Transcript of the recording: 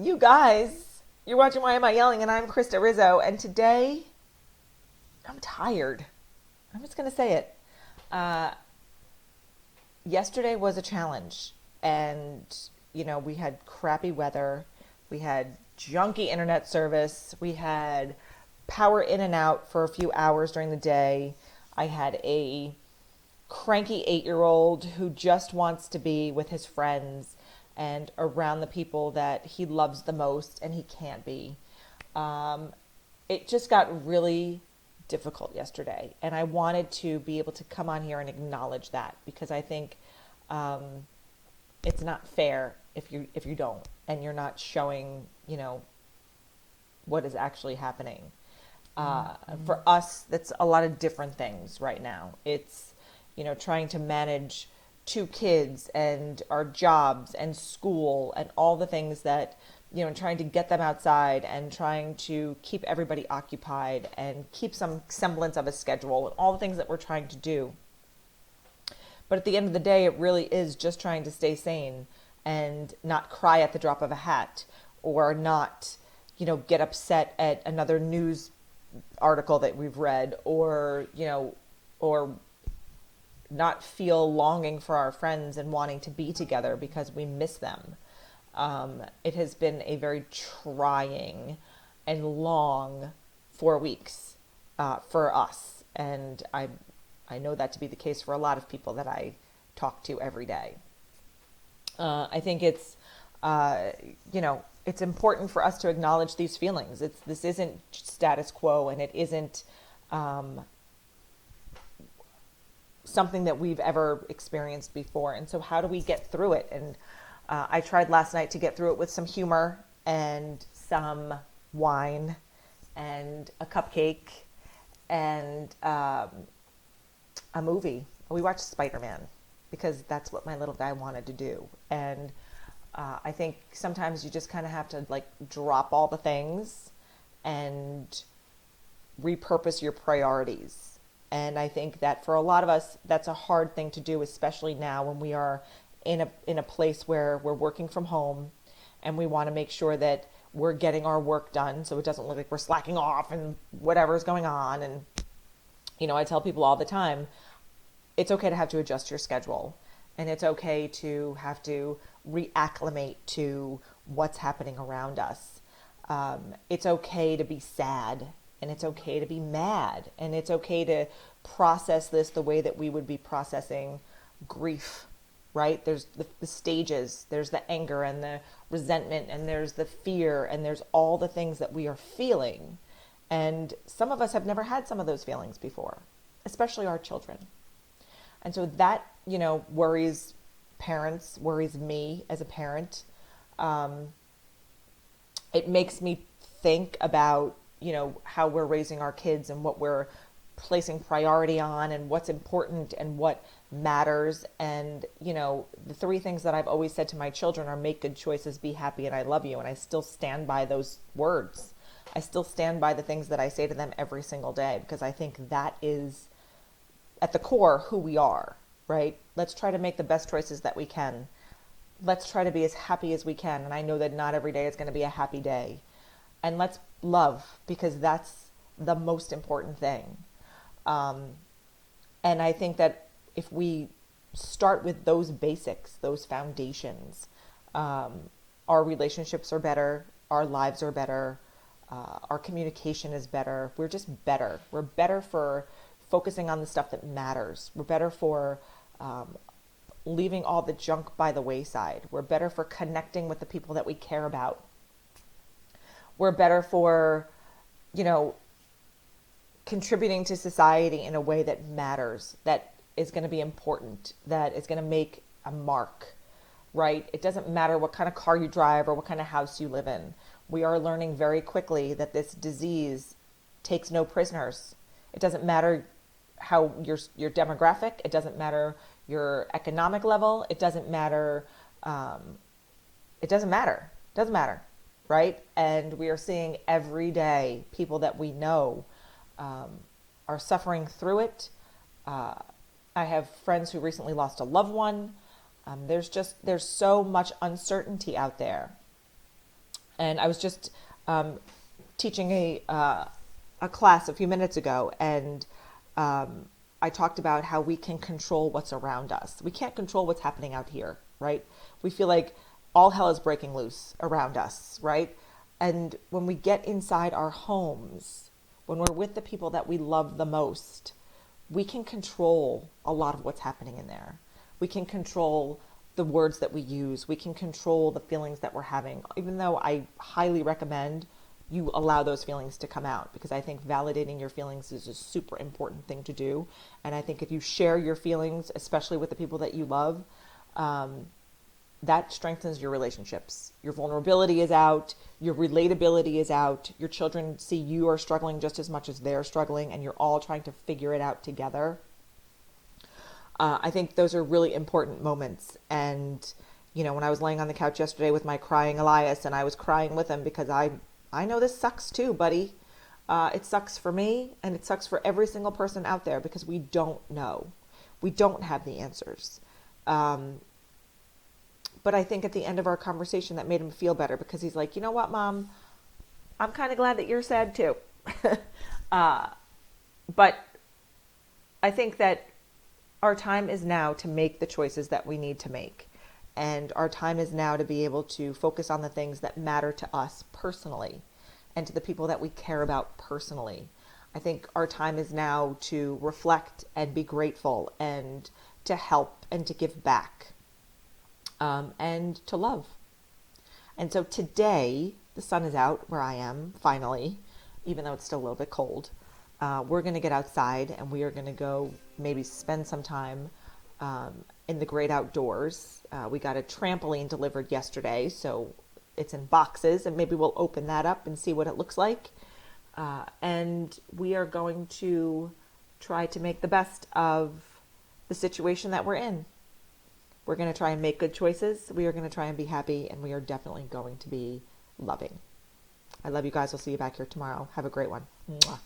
You guys, you're watching Why Am I Yelling? And I'm Krista Rizzo. And today, I'm tired. I'm just going to say it. Uh, Yesterday was a challenge. And, we had crappy weather. We had junky internet service. We had power in and out for a few hours during the day. I had a cranky 8-year-old who just wants to be with his friends and around the people that he loves the most and he can't be. Um, it just got really difficult yesterday, and I wanted to be able to come on here and acknowledge that because I think um, it's not fair if you don't and you're not showing what is actually happening. For us, that's a lot of different things right now. It's, trying to manage two kids and our jobs and school and all the things that, trying to get them outside and trying to keep everybody occupied and keep some semblance of a schedule and all the things that we're trying to do. But at the end of the day, it really is just trying to stay sane and not cry at the drop of a hat or not, get upset at another news article that we've read or not feel longing for our friends and wanting to be together because we miss them. It has been a very trying and long 4 weeks for us. And I know that to be the case for a lot of people that I talk to every day. I think it's important for us to acknowledge these feelings. This isn't status quo, and it isn't something that we've ever experienced before. And so how do we get through it? And I tried last night to get through it with some humor and some wine and a cupcake and a movie. We watched Spider-Man because that's what my little guy wanted to do. And I think sometimes you just kind of have to drop all the things and repurpose your priorities. And I think that for a lot of us, that's a hard thing to do, especially now when we are in a place where we're working from home and we want to make sure that we're getting our work done so it doesn't look like we're slacking off and whatever's going on. And, I tell people all the time, it's okay to have to adjust your schedule and it's okay to have to reacclimate to what's happening around us. It's okay to be sad and it's okay to be mad and it's okay to process this the way that we would be processing grief, right? There's the stages, there's the anger and the resentment and there's the fear and there's all the things that we are feeling. And some of us have never had some of those feelings before, especially our children. And so that, worries parents, worries me as a parent. It makes me think about, how we're raising our kids and what we're placing priority on and what's important and what matters. And, the three things that I've always said to my children are make good choices, be happy, and I love you. And I still stand by those words. I still stand by the things that I say to them every single day because I think that is at the core who we are, right? Let's try to make the best choices that we can. Let's try to be as happy as we can. And I know that not every day is going to be a happy day. And let's love because that's the most important thing. And I think that if we start with those basics, those foundations, our relationships are better, our lives are better, our communication is better. We're just better. We're better for focusing on the stuff that matters. We're better for leaving all the junk by the wayside. We're better for connecting with the people that we care about. We're better for, contributing to society in a way that matters, that is going to be important, that is going to make a mark, right? It doesn't matter what kind of car you drive or what kind of house you live in. We are learning very quickly that this disease takes no prisoners. It doesn't matter how your demographic, it doesn't matter your economic level, it doesn't matter, it doesn't matter. It doesn't matter, right? And we are seeing every day people that we know are suffering through it. I have friends who recently lost a loved one. There's so much uncertainty out there. And I was just teaching a class a few minutes ago, and I talked about how we can control what's around us. We can't control what's happening out here, right? We feel like all hell is breaking loose around us, right? And when we get inside our homes, when we're with the people that we love the most, we can control a lot of what's happening in there. We can control the words that we use. We can control the feelings that we're having, even though I highly recommend you allow those feelings to come out, because I think validating your feelings is a super important thing to do. And I think if you share your feelings, especially with the people that you love, that strengthens your relationships. Your vulnerability is out, your relatability is out, your children see you are struggling just as much as they're struggling, and you're all trying to figure it out together. I think those are really important moments. And, you know, when I was laying on the couch yesterday with my crying Elias, and I was crying with him because I know this sucks too, buddy. It sucks for me, and it sucks for every single person out there, because we don't know. We don't have the answers. But I think at the end of our conversation that made him feel better, because he's like, you know what, Mom? I'm kind of glad that you're sad too. But I think that our time is now to make the choices that we need to make. And our time is now to be able to focus on the things that matter to us personally and to the people that we care about personally. I think our time is now to reflect and be grateful and to help and to give back, and to love. And so today, the sun is out where I am, finally, even though it's still a little bit cold. We're going to get outside, and we are going to go maybe spend some time in the great outdoors. We got a trampoline delivered yesterday, so it's in boxes, and maybe we'll open that up and see what it looks like. And we are going to try to make the best of the situation that we're in. We're going to try and make good choices. We are going to try and be happy, and we are definitely going to be loving. I love you guys. I'll see you back here tomorrow. Have a great one. Mwah.